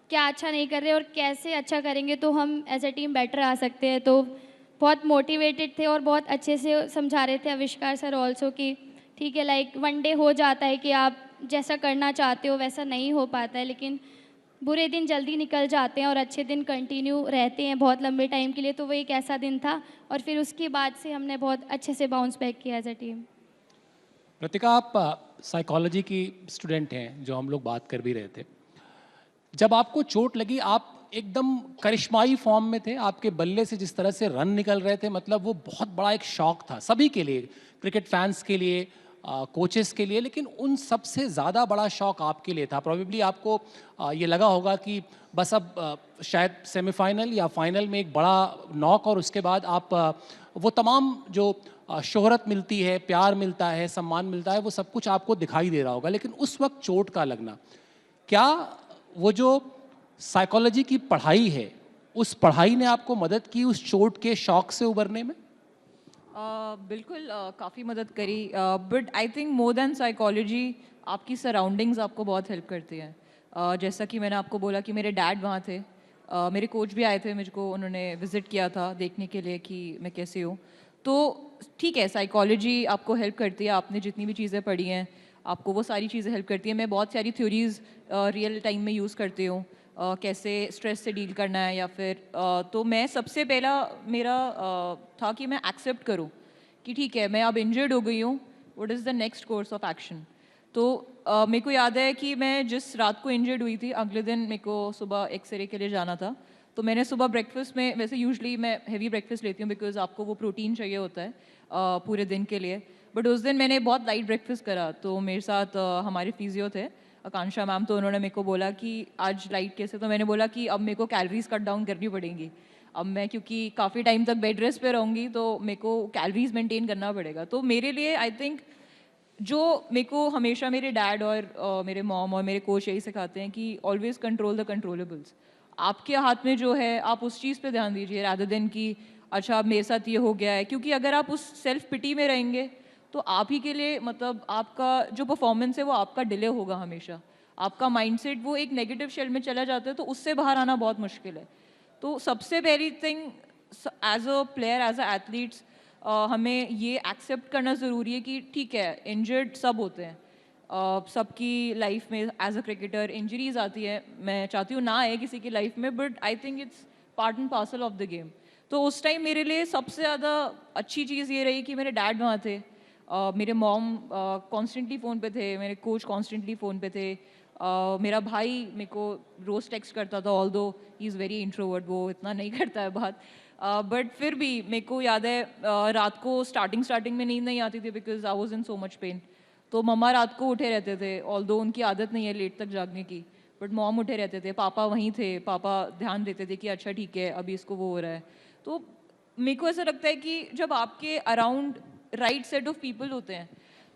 क्या अच्छा नहीं कर रहे और कैसे अच्छा करेंगे तो हम एज अ टीम बेटर आ सकते हैं। तो बहुत मोटिवेटेड थे और बहुत अच्छे से समझा रहे थे आविष्कार सर ऑल्सो कि ठीक है, वनडे हो जाता है कि आप जैसा करना चाहते हो वैसा नहीं हो पाता है, लेकिन बुरे दिन जल्दी निकल जाते हैं और अच्छे दिन कंटिन्यू रहते हैं बहुत लंबे टाइम के लिए। तो वो एक ऐसा दिन था, और फिर उसके बाद से हमने बहुत अच्छे से बाउंस बैक किया एज अ टीम। प्रतिका, आप साइकोलॉजी की स्टूडेंट हैं, जो हम लोग बात कर भी रहे थे। जब आपको चोट लगी, आप एकदम करिश्माई फॉर्म में थे, आपके बल्ले से जिस तरह से रन निकल रहे थे, मतलब वो बहुत बड़ा एक शॉक था सभी के लिए, क्रिकेट फैंस के लिए, कोचेस के लिए, लेकिन उन सबसे ज़्यादा बड़ा शॉक आपके लिए था। प्रोबेबली आपको ये लगा होगा कि बस अब शायद सेमीफाइनल या फाइनल में एक बड़ा नॉक, और उसके बाद आप वो तमाम जो शोहरत मिलती है, प्यार मिलता है, सम्मान मिलता है, वो सब कुछ आपको दिखाई दे रहा होगा। लेकिन उस वक्त चोट का लगना, क्या वो जो साइकोलॉजी की पढ़ाई है, उस पढ़ाई ने आपको मदद की उस चोट के शॉक से उबरने में? बिल्कुल, काफ़ी मदद करी, but I think more than psychology आपकी सराउंडिंग्स आपको बहुत हेल्प करती हैं। जैसा कि मैंने आपको बोला कि मेरे डैड वहाँ थे, मेरे कोच भी आए थे, मुझको उन्होंने विज़िट किया था देखने के लिए कि मैं कैसे हूँ। तो ठीक है, साइकोलॉजी आपको हेल्प करती है, आपने जितनी भी चीज़ें पढ़ी हैं आपको वो सारी चीज़ें हेल्प करती हैं। मैं बहुत सारी थ्योरीज़ रियल टाइम में यूज़ करती हूँ, कैसे स्ट्रेस से डील करना है, या फिर तो मैं सबसे पहला मेरा था कि मैं एक्सेप्ट करूँ कि ठीक है मैं अब इंजर्ड हो गई हूँ, what is the next course of action. तो मेरे को याद है कि मैं जिस रात को इंजर्ड हुई थी, अगले दिन मेरे को सुबह एक्सरे के लिए जाना था। तो मैंने सुबह ब्रेकफास्ट में, वैसे यूजुअली मैं हेवी ब्रेकफास्ट लेती हूँ बिकॉज आपको वो प्रोटीन चाहिए होता है पूरे दिन के लिए, बट उस दिन मैंने बहुत लाइट ब्रेकफास्ट करा। तो मेरे साथ हमारे फिजियो थे आकांक्षा मैम, तो उन्होंने मेरे को बोला कि आज लाइट कैसे, तो मैंने बोला कि अब मेरे को कैलोरीज कट डाउन करनी पड़ेंगी। अब मैं क्योंकि काफ़ी टाइम तक बेड रेस्ट पे रहूँगी तो मेरे को कैलोरीज मेंटेन करना पड़ेगा। तो मेरे लिए आई थिंक जो मेरे को हमेशा मेरे डैड और मेरे मॉम और मेरे कोच यही सिखाते हैं कि ऑलवेज कंट्रोल द कंट्रोलेबल्स। आपके हाथ में जो है आप उस चीज़ पे ध्यान दीजिए रादर देन कि अच्छा अब मेरे साथ ये हो गया है, क्योंकि अगर आप उस सेल्फ पिटी में रहेंगे तो आप ही के लिए मतलब आपका जो परफॉर्मेंस है वो आपका डिले होगा हमेशा। आपका माइंडसेट वो एक नेगेटिव शेल में चला जाता है, तो उससे बाहर आना बहुत मुश्किल है। तो सबसे पहली thing as a player, as a athletes, हमें ये एक्सेप्ट करना ज़रूरी है कि ठीक है, इंजर्ड सब होते हैं, सबकी लाइफ में एज अ क्रिकेटर इंजरीज आती है, मैं चाहती हूँ ना आए किसी की लाइफ में, but I think it's part and parcel of the game. तो उस टाइम मेरे लिए सबसे ज़्यादा अच्छी चीज़ ये रही कि मेरे डैड वहाँ थे, मेरे मॉम कॉन्स्टेंटली फ़ोन पे थे, मेरे कोच कॉन्स्टेंटली फ़ोन पे थे, मेरा भाई मेरे को रोज़ टेक्स्ट करता था, ऑल दो ही इज़ वेरी इंट्रोवर्ट, वो इतना नहीं करता है बात, बट फिर भी मेरे को याद है रात को स्टार्टिंग में नींद नहीं आती थी because I was in so much pain. तो मम्मा रात को उठे रहते थे, ऑल्दो उनकी आदत नहीं है लेट तक जागने की, बट मॉम उठे रहते थे, पापा वहीं थे, पापा ध्यान देते थे कि अच्छा ठीक है अभी इसको वो हो रहा है। तो मेरे को ऐसा लगता है कि जब आपके around right set of people होते हैं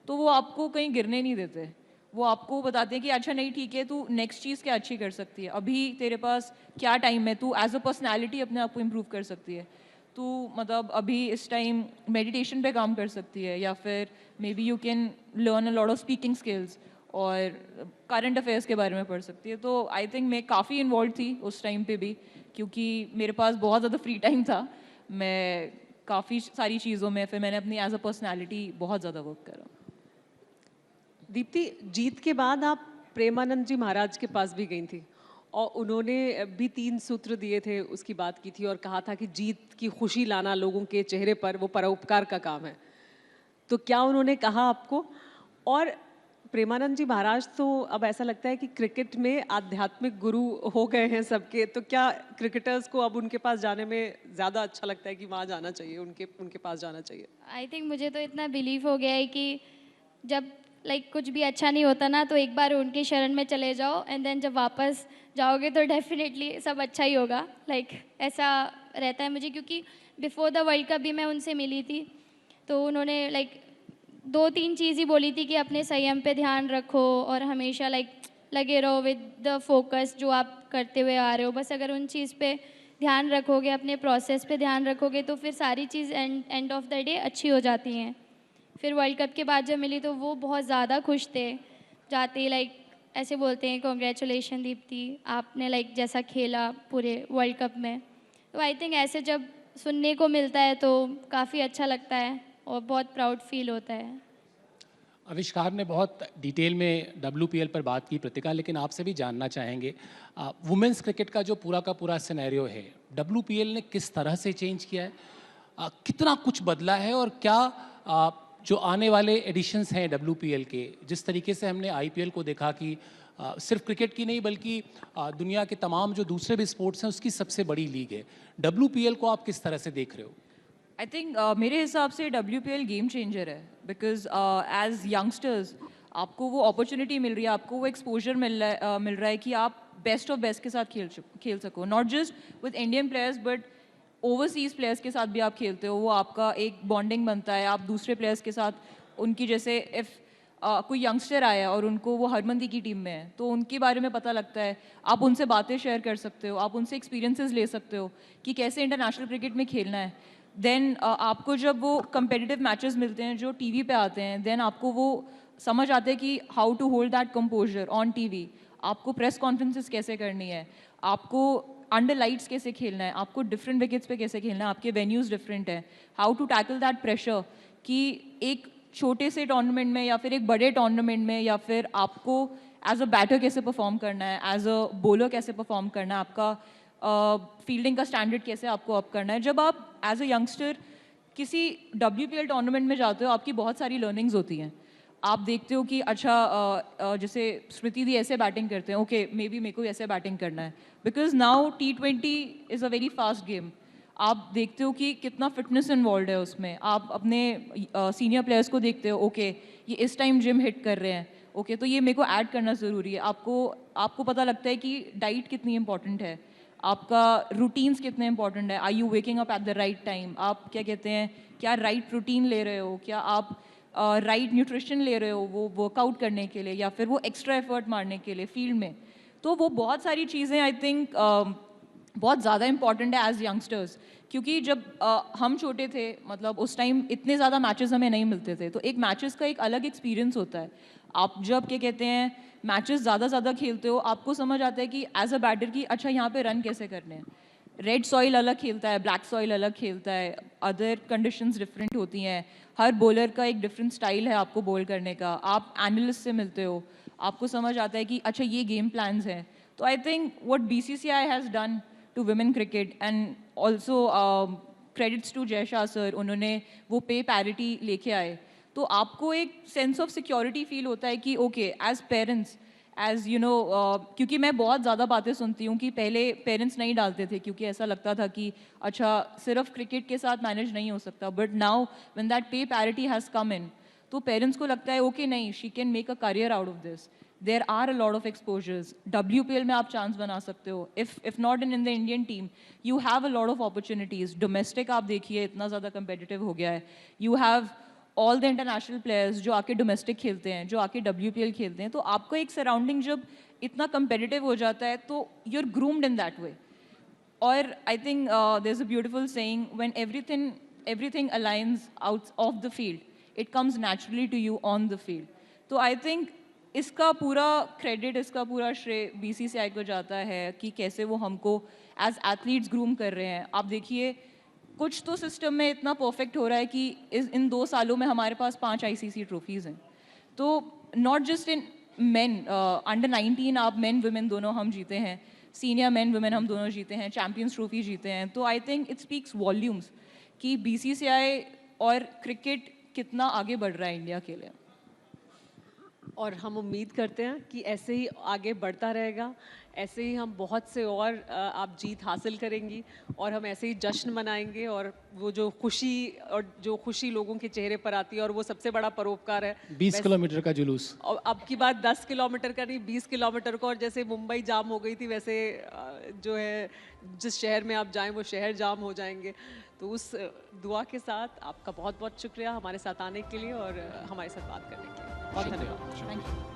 तो वो आपको कहीं गिरने नहीं देते, वो आपको बताते हैं कि अच्छा नहीं ठीक है, तू नेक्स्ट चीज़ क्या अच्छी कर सकती है, अभी तेरे पास क्या टाइम है, तू एज अ पर्सनैलिटी अपने आप को इम्प्रूव कर सकती है, तू मतलब अभी इस टाइम मेडिटेशन पे काम कर सकती है, या फिर may be you can learn a lot of speaking skills और करंट अफेयर्स के बारे में पढ़ सकती है। तो आई थिंक मैं काफ़ी इन्वॉल्व थी उस टाइम पे भी, क्योंकि मेरे पास बहुत ज़्यादा फ्री टाइम था, मैं काफ़ी सारी चीज़ों में फिर मैंने अपनी एज अ पर्सनैलिटी बहुत ज़्यादा वर्क करा। दीप्ति, जीत के बाद आप प्रेमानंद जी महाराज के पास भी गई थी और उन्होंने भी 3 सूत्र दिए थे, उसकी बात की थी और कहा था कि जीत की खुशी लाना लोगों के चेहरे पर वो परोपकार का काम है। तो क्या उन्होंने कहा आपको? और प्रेमानंद जी महाराज तो अब ऐसा लगता है कि क्रिकेट में आध्यात्मिक गुरु हो गए हैं सबके, तो क्या क्रिकेटर्स को अब उनके पास जाने में ज़्यादा अच्छा लगता है कि वहाँ जाना चाहिए, उनके उनके पास जाना चाहिए? आई थिंक मुझे तो इतना बिलीव हो गया है कि जब कुछ भी अच्छा नहीं होता ना, तो एक बार उनकी शरण में चले जाओ एंड देन जब वापस जाओगे तो डेफिनेटली सब अच्छा ही होगा। ऐसा रहता है मुझे, क्योंकि बिफोर द वर्ल्ड कप भी मैं उनसे मिली थी, तो उन्होंने 2-3 चीज़ ही बोली थी कि अपने संयम पे ध्यान रखो और हमेशा लगे रहो विद द फोकस जो आप करते हुए आ रहे हो। बस अगर उन चीज़ पे ध्यान रखोगे, अपने प्रोसेस पे ध्यान रखोगे, तो फिर सारी चीज़ एंड ऑफ द डे अच्छी हो जाती हैं। फिर वर्ल्ड कप के बाद जब मिली तो वो बहुत ज़्यादा खुश थे, जाते ही ऐसे बोलते हैं कॉन्ग्रेचुलेशन दीप्ति, आपने जैसा खेला पूरे वर्ल्ड कप में। तो आई थिंक ऐसे जब सुनने को मिलता है तो काफ़ी अच्छा लगता है और बहुत प्राउड फील होता है। आविष्कार ने बहुत डिटेल में WPL पर बात की प्रतिका, लेकिन आपसे भी जानना चाहेंगे वुमेंस क्रिकेट का जो पूरा का पूरा सिनेरियो है, WPL ने किस तरह से चेंज किया है, कितना कुछ बदला है, और क्या जो आने वाले एडिशंस हैं WPL के, जिस तरीके से हमने IPL को देखा कि सिर्फ क्रिकेट की नहीं बल्कि दुनिया के तमाम जो दूसरे भी स्पोर्ट्स हैं उसकी सबसे बड़ी लीग है, WPL को आप किस तरह से देख रहे हो? आई थिंक मेरे हिसाब से WPL गेम चेंजर है, बिकॉज एज यंगस्टर्स आपको वो अपॉर्चुनिटी मिल रही है, आपको वो एक्सपोजर मिल रहा है कि आप बेस्ट ऑफ बेस्ट के साथ खेल सको, not just with Indian players but overseas players के साथ भी आप खेलते हो, वो आपका एक बॉन्डिंग बनता है, आप दूसरे प्लेयर्स के साथ उनकी, जैसे इफ़ कोई यंगस्टर आया और उनको वो हरमंदी की टीम में है तो उनके बारे में पता लगता है, आप उनसे बातें शेयर कर सकते हो, आप उनसे एक्सपीरियंसेस ले सकते हो कि कैसे इंटरनेशनल क्रिकेट में खेलना है। देन आपको जब वो कंपेटिटिव मैचेस मिलते हैं जो टीवी पे आते हैं, देन आपको वो समझ आता है कि how to hold that composure on TV, आपको प्रेस कॉन्फ्रेंसेस कैसे करनी है, आपको अंडर लाइट्स कैसे खेलना है, आपको डिफरेंट विकेट्स पे कैसे खेलना है, आपके वेन्यूज़ डिफरेंट है, how to tackle that pressure कि एक छोटे से टूर्नामेंट में या फिर एक बड़े टूर्नामेंट में, या फिर आपको एज अ बैटर कैसे परफॉर्म करना है, एज अ बॉलर कैसे परफॉर्म करना है, आपका फील्डिंग का स्टैंडर्ड कैसे आपको अप करना है। जब आप एज अ यंगस्टर किसी WPL टूर्नामेंट में जाते हो, आपकी बहुत सारी लर्निंग्स होती हैं, आप देखते हो कि अच्छा जैसे स्मृति दी ऐसे बैटिंग करते हैं, ओके मे बी मेरे को ऐसे बैटिंग करना है, because now T20 is a very fast game, आप देखते हो कि कितना फिटनेस इन्वॉल्व है उसमें, आप अपने सीनियर प्लेयर्स को देखते हो, ओके ये इस टाइम जिम हिट कर रहे हैं, ओके तो ये मेरे को ऐड करना ज़रूरी है, आपको पता लगता है कि डाइट कितनी इंपॉर्टेंट है, आपका रूटीन्स कितने इंपॉर्टेंट है, are you waking up at the right time, आप क्या कहते हैं क्या राइट रूटीन ले रहे हो, क्या आप राइट न्यूट्रिशन ले रहे हो वो वर्कआउट करने के लिए या फिर वो एक्स्ट्रा एफर्ट मारने के लिए फील्ड में। तो वो बहुत सारी चीज़ें आई थिंक बहुत ज़्यादा इंपॉर्टेंट है एज यंगस्टर्स, क्योंकि जब हम छोटे थे मतलब उस टाइम इतने ज़्यादा मैचेस हमें नहीं मिलते थे, तो एक मैचेस का एक अलग एक्सपीरियंस होता है। आप जब क्या कहते हैं मैचेस ज़्यादा खेलते हो, आपको समझ आता है कि एज अ बैटर कि अच्छा यहाँ पे रन कैसे करने हैं, रेड सॉइल अलग खेलता है, ब्लैक सॉइल अलग खेलता है, अदर कंडीशंस डिफरेंट होती हैं, हर बॉलर का एक डिफरेंट स्टाइल है आपको बॉल करने का, आप एनालिस्ट से मिलते हो, आपको समझ आता है कि अच्छा ये गेम प्लान्स हैं. तो I think what BCCI has done to women cricket and also credits to Jay Shah sir, उन्होंने वो पे पैरिटी लेके आए. तो आपको एक सेंस ऑफ सिक्योरिटी फील होता है कि okay as parents, as you know, क्योंकि मैं बहुत ज़्यादा बातें सुनती हूँ कि पहले पेरेंट्स नहीं डालते थे क्योंकि ऐसा लगता था कि अच्छा सिर्फ क्रिकेट के साथ मैनेज नहीं हो सकता, but now when that pay parity has come in, तो पेरेंट्स को लगता है ओके नहीं, she can make a career out of this. There are a lot of exposures. WPL में आप चांस बना सकते हो. If not in the Indian team, you have a lot of opportunities. Domestic आप देखिए इतना ज़्यादा कंपेटिटिव हो गया है. You have all the international players जो आके डोमेस्टिक खेलते हैं, जो आके WPL खेलते हैं. तो आपका एक सराउंडिंग जब इतना कंपेटिटिव हो जाता है तो you are groomed in that way. और I think there is a beautiful saying, when everything aligns out of the field, it comes naturally to you on the field. तो आई थिंक इसका पूरा credit, इसका पूरा श्रेय BCCI को जाता है कि कैसे वो हमको एज एथलीट्स ग्रूम कर रहे हैं. आप देखिए कुछ तो सिस्टम में इतना परफेक्ट हो रहा है कि इन 2 सालों में हमारे पास 5 ICC ट्रॉफीज़ हैं. तो not just in main, under 19 आप मेन वुमेन दोनों हम जीते हैं, सीनियर मेन वुमेन हम दोनों जीते हैं, चैम्पियंस ट्रॉफी जीते हैं. तो I think it speaks volumes कि BCCI और क्रिकेट कितना आगे बढ़ रहा है इंडिया के लिए. और हम उम्मीद करते हैं कि ऐसे ही आगे बढ़ता रहेगा, ऐसे ही हम बहुत से और आप जीत हासिल करेंगी और हम ऐसे ही जश्न मनाएंगे. और वो जो खुशी लोगों के चेहरे पर आती है, और वो सबसे बड़ा परोपकार है. 20 किलोमीटर का जुलूस. और अब की बात 10 किलोमीटर का नहीं, 20 किलोमीटर का. और जैसे मुंबई जाम हो गई थी, वैसे जो है जिस शहर में आप जाएं वो शहर जाम हो जाएंगे. तो उस दुआ के साथ आपका बहुत बहुत शुक्रिया हमारे साथ आने के लिए और हमारे साथ बात करने के लिए. बहुत धन्यवाद. Thank you.